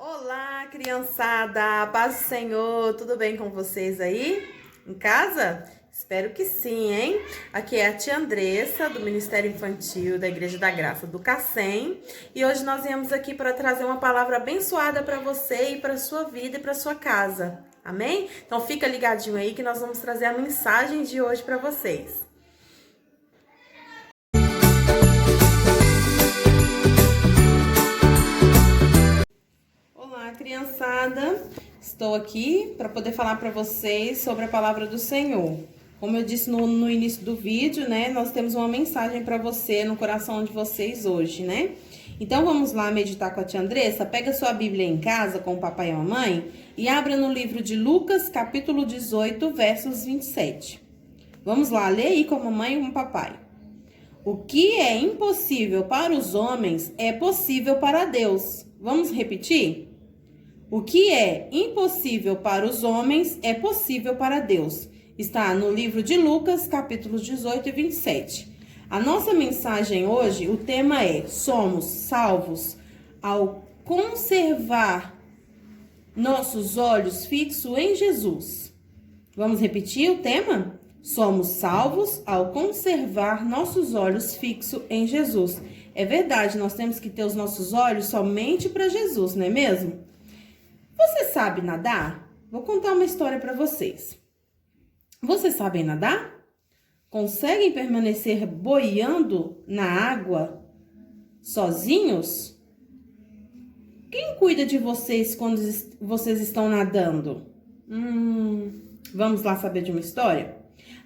Olá, criançada! Paz do Senhor! Tudo bem com vocês aí? Em casa? Espero que sim, hein? Aqui é a tia Andressa, do Ministério Infantil da Igreja da Graça do Cacém. E hoje nós viemos aqui para trazer uma palavra abençoada para você e para sua vida e para sua casa. Amém? Então fica ligadinho aí que nós vamos trazer a mensagem de hoje para vocês. Olá, criançada! Estou aqui para poder falar para vocês sobre a palavra do Senhor. Como eu disse no início do vídeo, né? Nós temos uma mensagem para você no coração de vocês hoje, né? Então vamos lá meditar com a tia Andressa? Pega sua Bíblia em casa com o papai e a mamãe e abra no livro de Lucas, capítulo 18, versos 27. Vamos lá, lê aí com a mamãe e com o papai. O que é impossível para os homens é possível para Deus. Vamos repetir? O que é impossível para os homens é possível para Deus. Está no livro de Lucas, capítulos 18 e 27. A nossa mensagem hoje, o tema é: somos salvos ao conservar nossos olhos fixos em Jesus. Vamos repetir o tema? Somos salvos ao conservar nossos olhos fixos em Jesus. É verdade, nós temos que ter os nossos olhos somente para Jesus, não é mesmo? Você sabe nadar? Vou contar uma história para vocês. Vocês sabem nadar? Conseguem permanecer boiando na água sozinhos? Quem cuida de vocês quando vocês estão nadando? Vamos lá saber de uma história?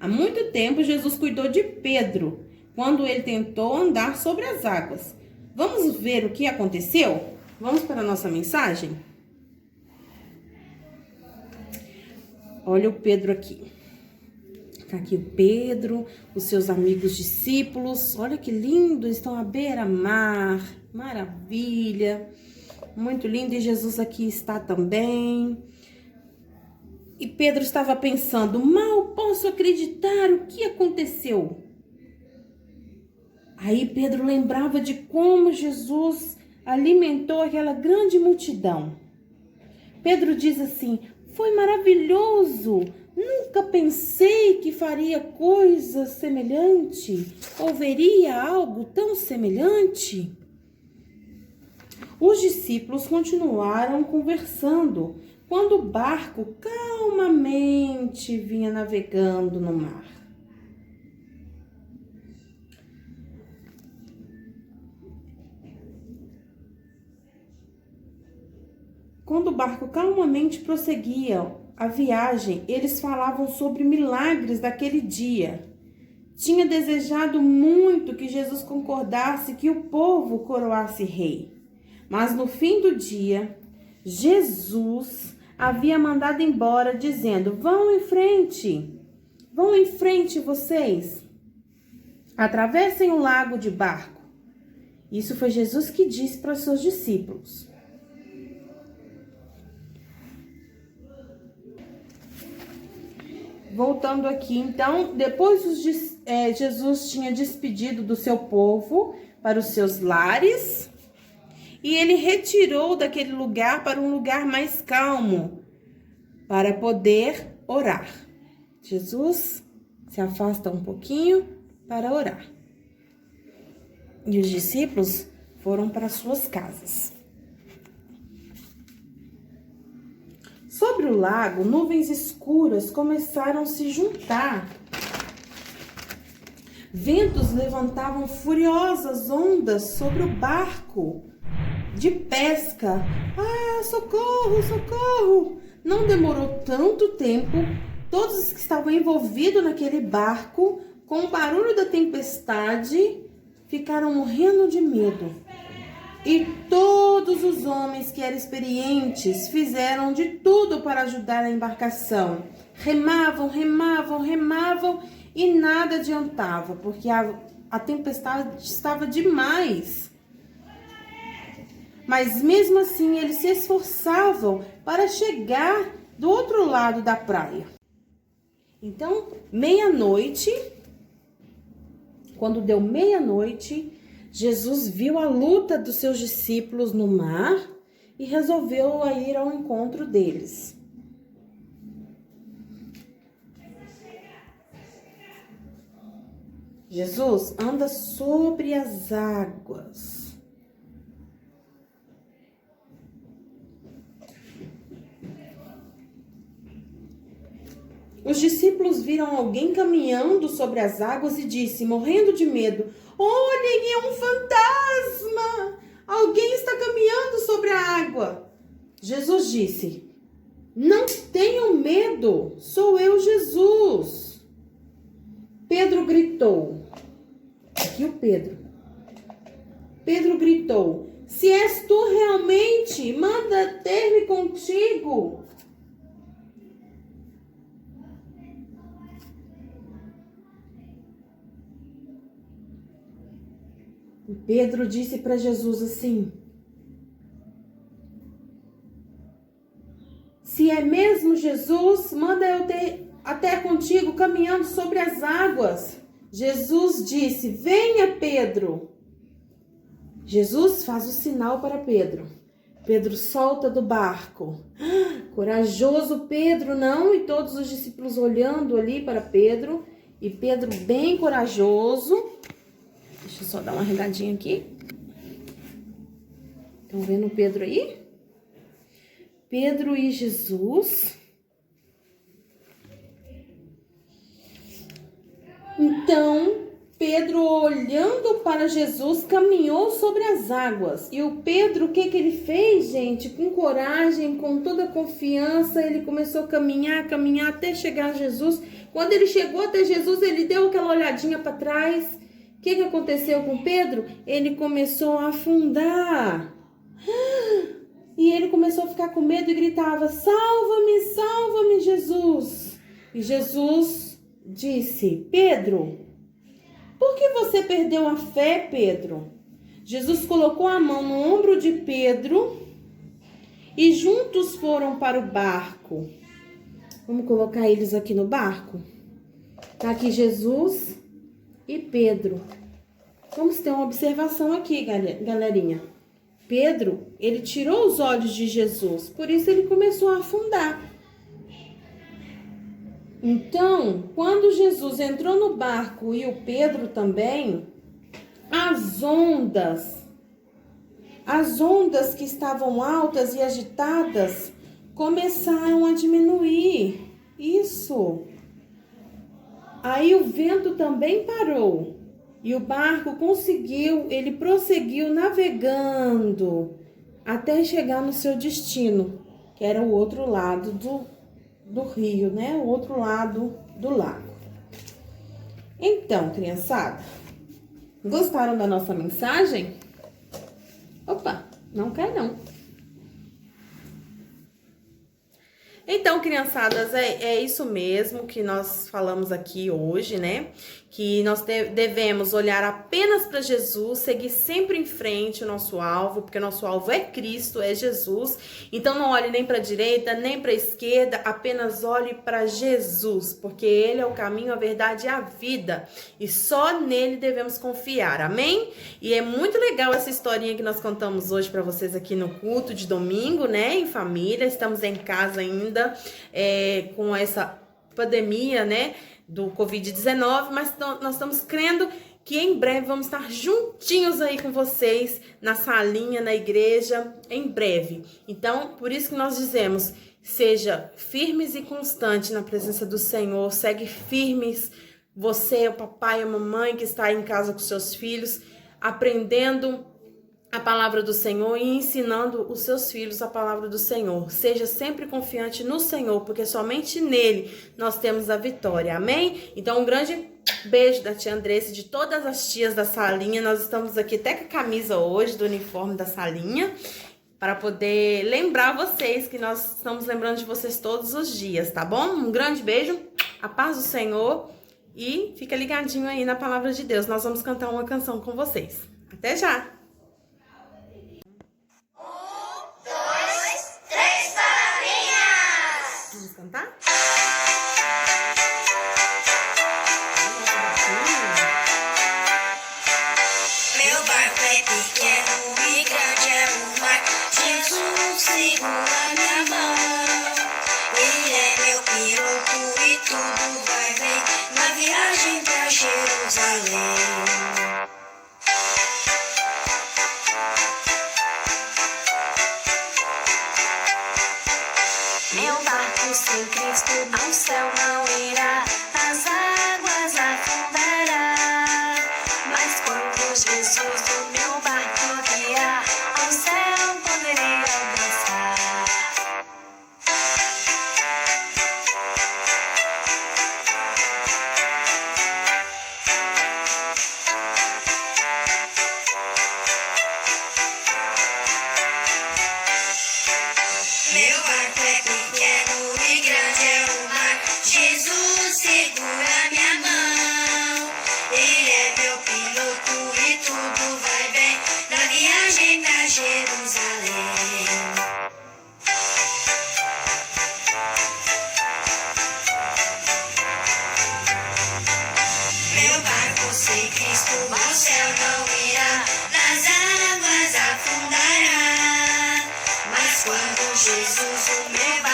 Há muito tempo, Jesus cuidou de Pedro quando ele tentou andar sobre as águas. Vamos ver o que aconteceu? Vamos para a nossa mensagem? Olha o Pedro aqui. Tá aqui o Pedro, os seus amigos discípulos. Olha que lindo, estão à beira-mar. Maravilha. Muito lindo. E Jesus aqui está também. E Pedro estava pensando: mal posso acreditar, o que aconteceu? Aí Pedro lembrava de como Jesus alimentou aquela grande multidão. Pedro diz assim: foi maravilhoso, nunca pensei que faria coisa semelhante, ou veria algo tão semelhante. Os discípulos continuaram conversando quando o barco calmamente vinha navegando no mar. Quando o barco calmamente prosseguia a viagem, eles falavam sobre milagres daquele dia. Tinha desejado muito que Jesus concordasse que o povo coroasse rei. Mas no fim do dia, Jesus havia mandado embora, dizendo: vão em frente vocês. Atravessem o lago de barco. Isso foi Jesus que disse para os seus discípulos. Voltando aqui, então, depois Jesus tinha despedido do seu povo para os seus lares e ele retirou daquele lugar para um lugar mais calmo para poder orar. Jesus se afasta um pouquinho para orar. E os discípulos foram para suas casas. Sobre o lago, nuvens escuras começaram a se juntar. Ventos levantavam furiosas ondas sobre o barco de pesca. Ah, socorro, socorro! Não demorou tanto tempo, todos os que estavam envolvidos naquele barco, com o barulho da tempestade, ficaram morrendo de medo. E todos os homens que eram experientes fizeram de tudo para ajudar a embarcação. Remavam e nada adiantava, porque a tempestade estava demais. Mas mesmo assim eles se esforçavam para chegar do outro lado da praia. Então, quando deu meia-noite, Jesus viu a luta dos seus discípulos no mar e resolveu ir ao encontro deles. Jesus anda sobre as águas. Os discípulos viram alguém caminhando sobre as águas e disse, morrendo de medo, olhem, é um fantasma! Alguém está caminhando sobre a água. Jesus disse, não tenham medo, sou eu, Jesus. Pedro gritou, aqui o Pedro. Pedro gritou, se és tu realmente, manda ter-me contigo. E Pedro disse para Jesus assim, se é mesmo Jesus, manda eu ter até contigo caminhando sobre as águas. Jesus disse, venha Pedro. Jesus faz o sinal para Pedro. Pedro solta do barco. Corajoso Pedro, não? E todos os discípulos olhando ali para Pedro. E Pedro bem corajoso. Deixa eu só dar uma regadinha aqui. Estão vendo o Pedro aí? Pedro e Jesus. Então, Pedro, olhando para Jesus, caminhou sobre as águas. E o Pedro, o que ele fez, gente? Com coragem, com toda confiança, ele começou a caminhar até chegar a Jesus. Quando ele chegou até Jesus, ele deu aquela olhadinha para trás. O que aconteceu com Pedro? Ele começou a afundar. E ele começou a ficar com medo e gritava, salva-me, salva-me, Jesus. E Jesus disse, Pedro, por que você perdeu a fé, Pedro? Jesus colocou a mão no ombro de Pedro e juntos foram para o barco. Vamos colocar eles aqui no barco? Tá aqui Jesus e Pedro. Vamos ter uma observação aqui, galerinha. Pedro, ele tirou os olhos de Jesus, por isso ele começou a afundar. Então, quando Jesus entrou no barco e o Pedro também, as ondas que estavam altas e agitadas começaram a diminuir. Isso. Aí o vento também parou e o barco ele prosseguiu navegando até chegar no seu destino, que era o outro lado do rio, né? O outro lado do lago. Então, criançada, gostaram da nossa mensagem? Opa, não cai não. Então, criançadas, é isso mesmo que nós falamos aqui hoje, né? Que nós devemos olhar apenas para Jesus, seguir sempre em frente o nosso alvo, porque o nosso alvo é Cristo, é Jesus. Então, não olhe nem para a direita, nem para a esquerda, apenas olhe para Jesus, porque Ele é o caminho, a verdade e a vida. E só nele devemos confiar, amém? E é muito legal essa historinha que nós contamos hoje para vocês aqui no culto de domingo, né? Em família, estamos em casa ainda, com essa pandemia, né? Do Covid-19, mas nós estamos crendo que em breve vamos estar juntinhos aí com vocês na salinha, na igreja, em breve. Então, por isso que nós dizemos, seja firmes e constantes na presença do Senhor, segue firmes, você, o papai e a mamãe que está aí em casa com seus filhos, aprendendo a palavra do Senhor e ensinando os seus filhos a palavra do Senhor. Seja sempre confiante no Senhor, porque somente nele nós temos a vitória, amém? Então, um grande beijo da tia Andressa e de todas as tias da salinha. Nós estamos aqui até com a camisa hoje do uniforme da salinha, para poder lembrar vocês que nós estamos lembrando de vocês todos os dias, tá bom? Um grande beijo, a paz do Senhor e fica ligadinho aí na palavra de Deus. Nós vamos cantar uma canção com vocês. Até já! Vamos cantar? Meu barco é pequeno e grande é o mar. Jesus segura minha mão. Ele é meu piloto e tudo vai bem na viagem pra Jerusalém. Meu barco sem Cristo ao céu não irá, as águas afundará. Mas quando Jesus o meu barco guiar, ao céu poderei alcançar. Meu barco é pequeno e grande é o mar. Jesus segura minha mão. Ele é meu piloto e tudo vai bem na viagem pra Jerusalém. Meu barco sem Cristo ao céu não irá, nas águas afundará. Mas quando Jesus o meu barco